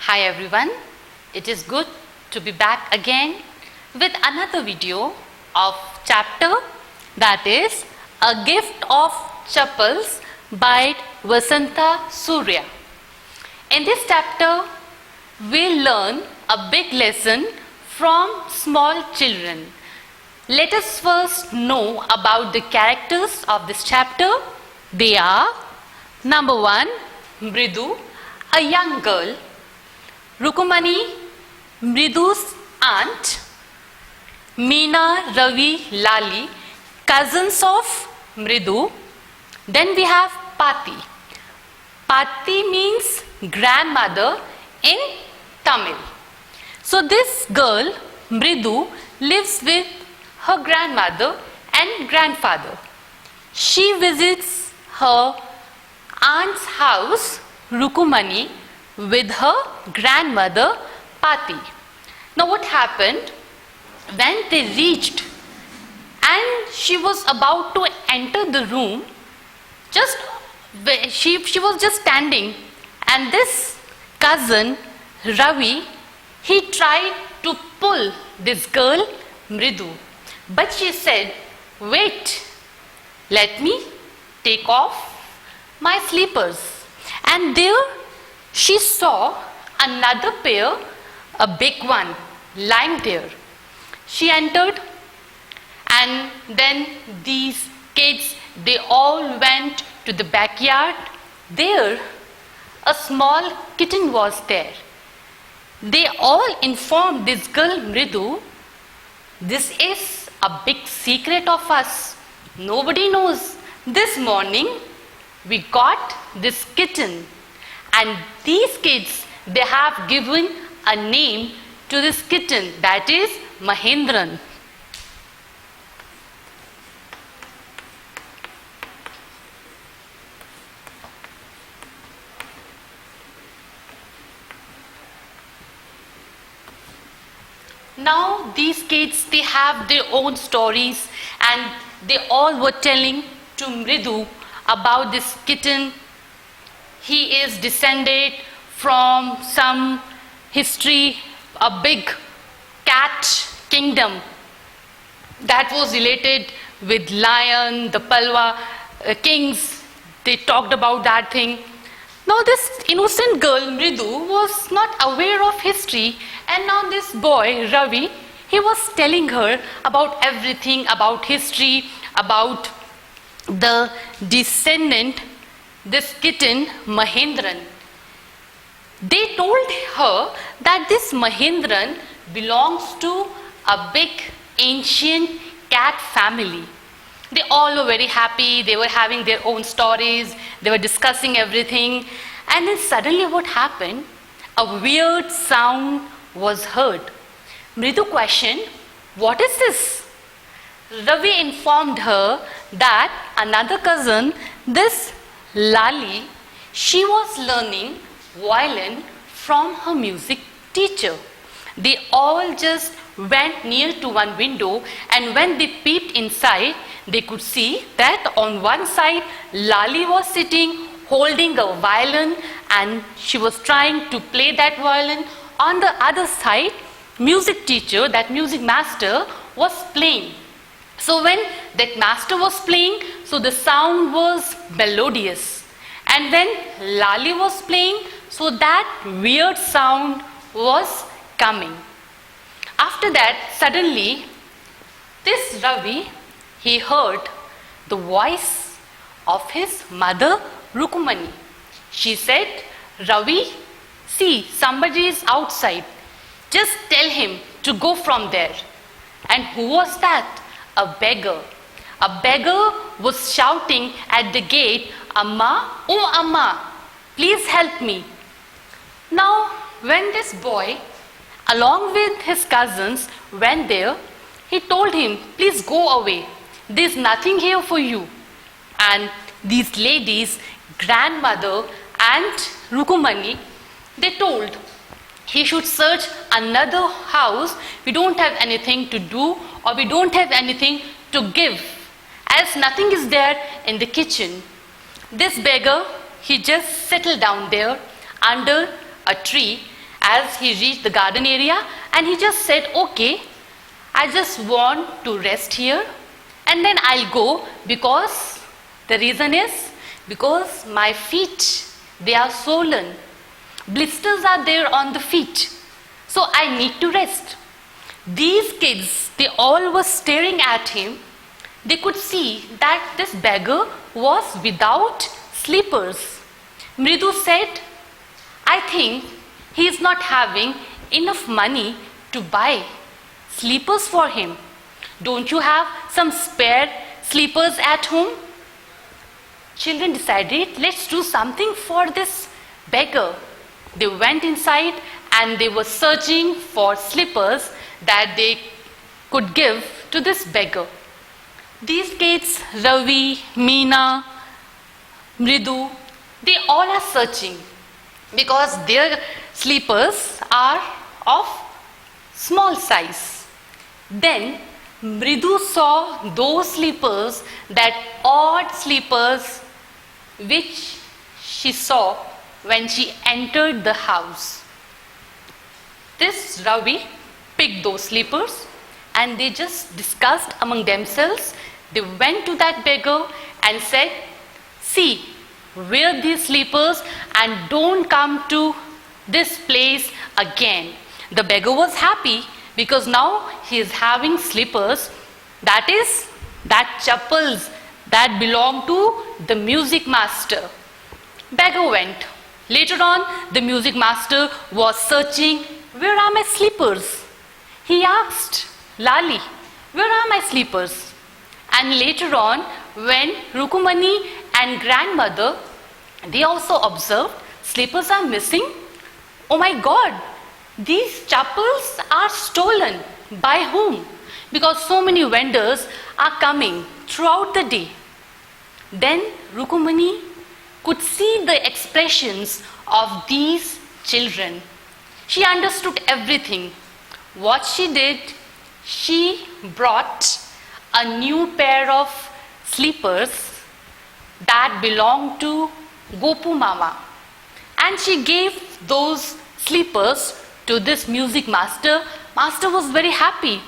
Hi everyone, it is good to be back again with another video of chapter that is A Gift of Chappals by Vasanta Surya. In this chapter, we'll learn a big lesson from small children. Let us first know about the characters of this chapter. They are number 1, Mridu, a young girl. Rukumani, Mridu's aunt. Meena, Ravi, Lali, cousins of Mridu. Then we have Pati. Pati means grandmother in Tamil. So this girl, Mridu, lives with her grandmother and grandfather. She visits her aunt's house, Rukumani, with her grandmother, Pati. Now what happened? When they reached and she was about to enter the room, she was just standing, and this cousin, Ravi, he tried to pull this girl, Mridu. But she said, "Wait, let me take off my slippers." And there she saw another pair, a big one, lying there. She entered, and then these kids, they all went to the backyard. There, a small kitten was there. They all informed this girl, Mridu, "This is a big secret of us. Nobody knows. This morning, we got this kitten. And these kids, they have given a name to this kitten, that is Mahendran." Now these kids, they have their own stories, and they all were telling to Mridu about this kitten. He is descended from some history, a big cat kingdom that was related with lion, the Palwa kings. They talked about that thing. Now this innocent girl, Mridu, was not aware of history, and now this boy, Ravi, he was telling her about everything, about history, about the descendant, this kitten, Mahendran. They told her that this Mahendran belongs to a big ancient cat family. They all were very happy. They were having their own stories. They were discussing everything. And then suddenly what happened? A weird sound was heard. Mridu questioned, "What is this?" Ravi informed her that another cousin, this Lali, she was learning violin from her music teacher. They all just went near to one window, and when they peeped inside, they could see that on one side, Lali was sitting holding a violin, and she was trying to play that violin. On the other side, music teacher, that music master, was playing. So when that master was playing, so the sound was melodious. And when Lali was playing, so that weird sound was coming. After that, suddenly, this Ravi, he heard the voice of his mother, Rukumani. She said, "Ravi, see, somebody is outside. Just tell him to go from there." And who was that? A beggar. A beggar was shouting at the gate, "Amma, oh Amma, please help me." Now, when this boy, along with his cousins, went there, he told him, "Please go away. There's nothing here for you." And these ladies, grandmother and Rukumani, they told he should search another house. We don't have anything to do, or we don't have anything to give, as nothing is there in the kitchen. This beggar, he just settled down there under a tree, as he reached the garden area, and he just said, okay, I just want to rest here and then I'll go, because the reason is because my feet, they are swollen. Blisters are there on the feet. So I need to rest. These kids, they all were staring at him. They could see that this beggar was without slippers. Mridu said, I think he is not having enough money to buy slippers for him. Don't you have some spare slippers at home? Children decided, let's do something for this beggar. They went inside and they were searching for slippers that they could give to this beggar. These kids, Ravi, Meena, Mridu, they all are searching because their slippers are of small size. Then Mridu saw those slippers, that odd slippers which she saw when she entered the house. This Ravi picked those slippers and they just discussed among themselves. They went to that beggar and said, see, wear these slippers and don't come to this place again. The beggar was happy because now he is having slippers, that is, that chappals that belong to the music master. Beggar went. Later on, the music master was searching, where are my slippers? He asked Lali, where are my slippers? And later on, when Rukumani and grandmother, they also observed slippers are missing. Oh my God, these chappals are stolen. By whom? Because so many vendors are coming throughout the day. Then Rukumani could see the expressions of these children. She understood everything. What she did, she brought a new pair of slippers that belonged to Gopu Mama. And she gave those slippers to this music master. Master was very happy.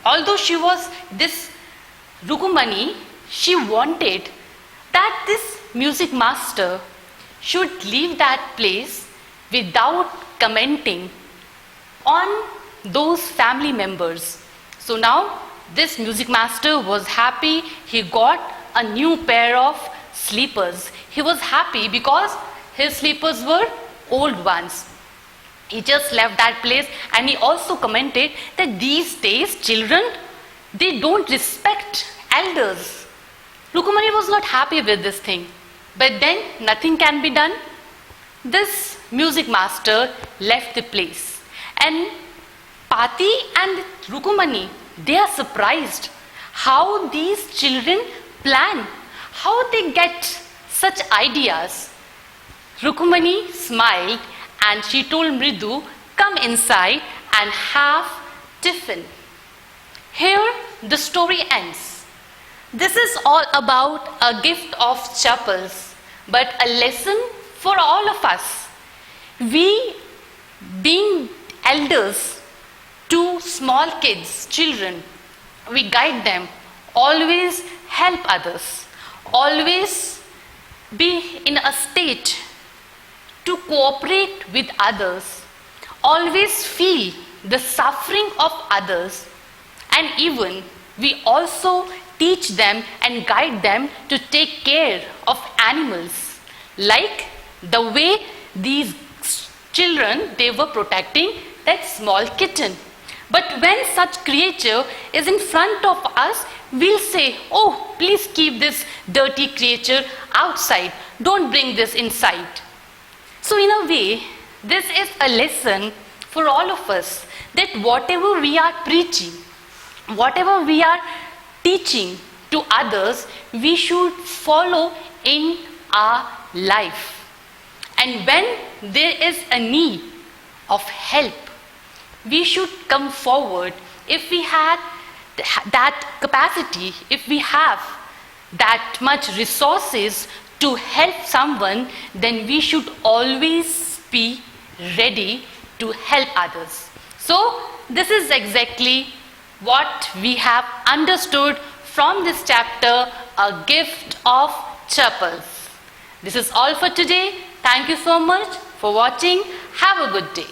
Although she was this Rukumani, she wanted that this music master should leave that place without commenting on those family members. So now this music master was happy. He got a new pair of slippers. He was happy because his slippers were old ones. He just left that place, and he also commented that these days children, they don't respect elders. Rukumani was not happy with this thing, but then nothing can be done. This music master left the place, and Pati and Rukumani, they are surprised how these children plan, how they get such ideas. Rukumani smiled and she told Mridu, come inside and have tiffin. Here the story ends. This is all about a gift of chappals, but a lesson for all of us. We, being elders to small kids, children, we guide them, always help others, always be in a state to cooperate with others, always feel the suffering of others, and even we also teach them and guide them to take care of animals, like the way these children, they were protecting that small kitten. But when such creature is in front of us, we'll say, oh, please keep this dirty creature outside. Don't bring this inside. So in a way, this is a lesson for all of us, that whatever we are preaching, whatever we are teaching to others, we should follow in our life. And when there is a need of help, we should come forward. If we had that capacity, if we have that much resources to help someone, then we should always be ready to help others. So this is exactly what we have understood from this chapter, a gift of chapels. This is all for today. Thank you so much for watching. Have a good day.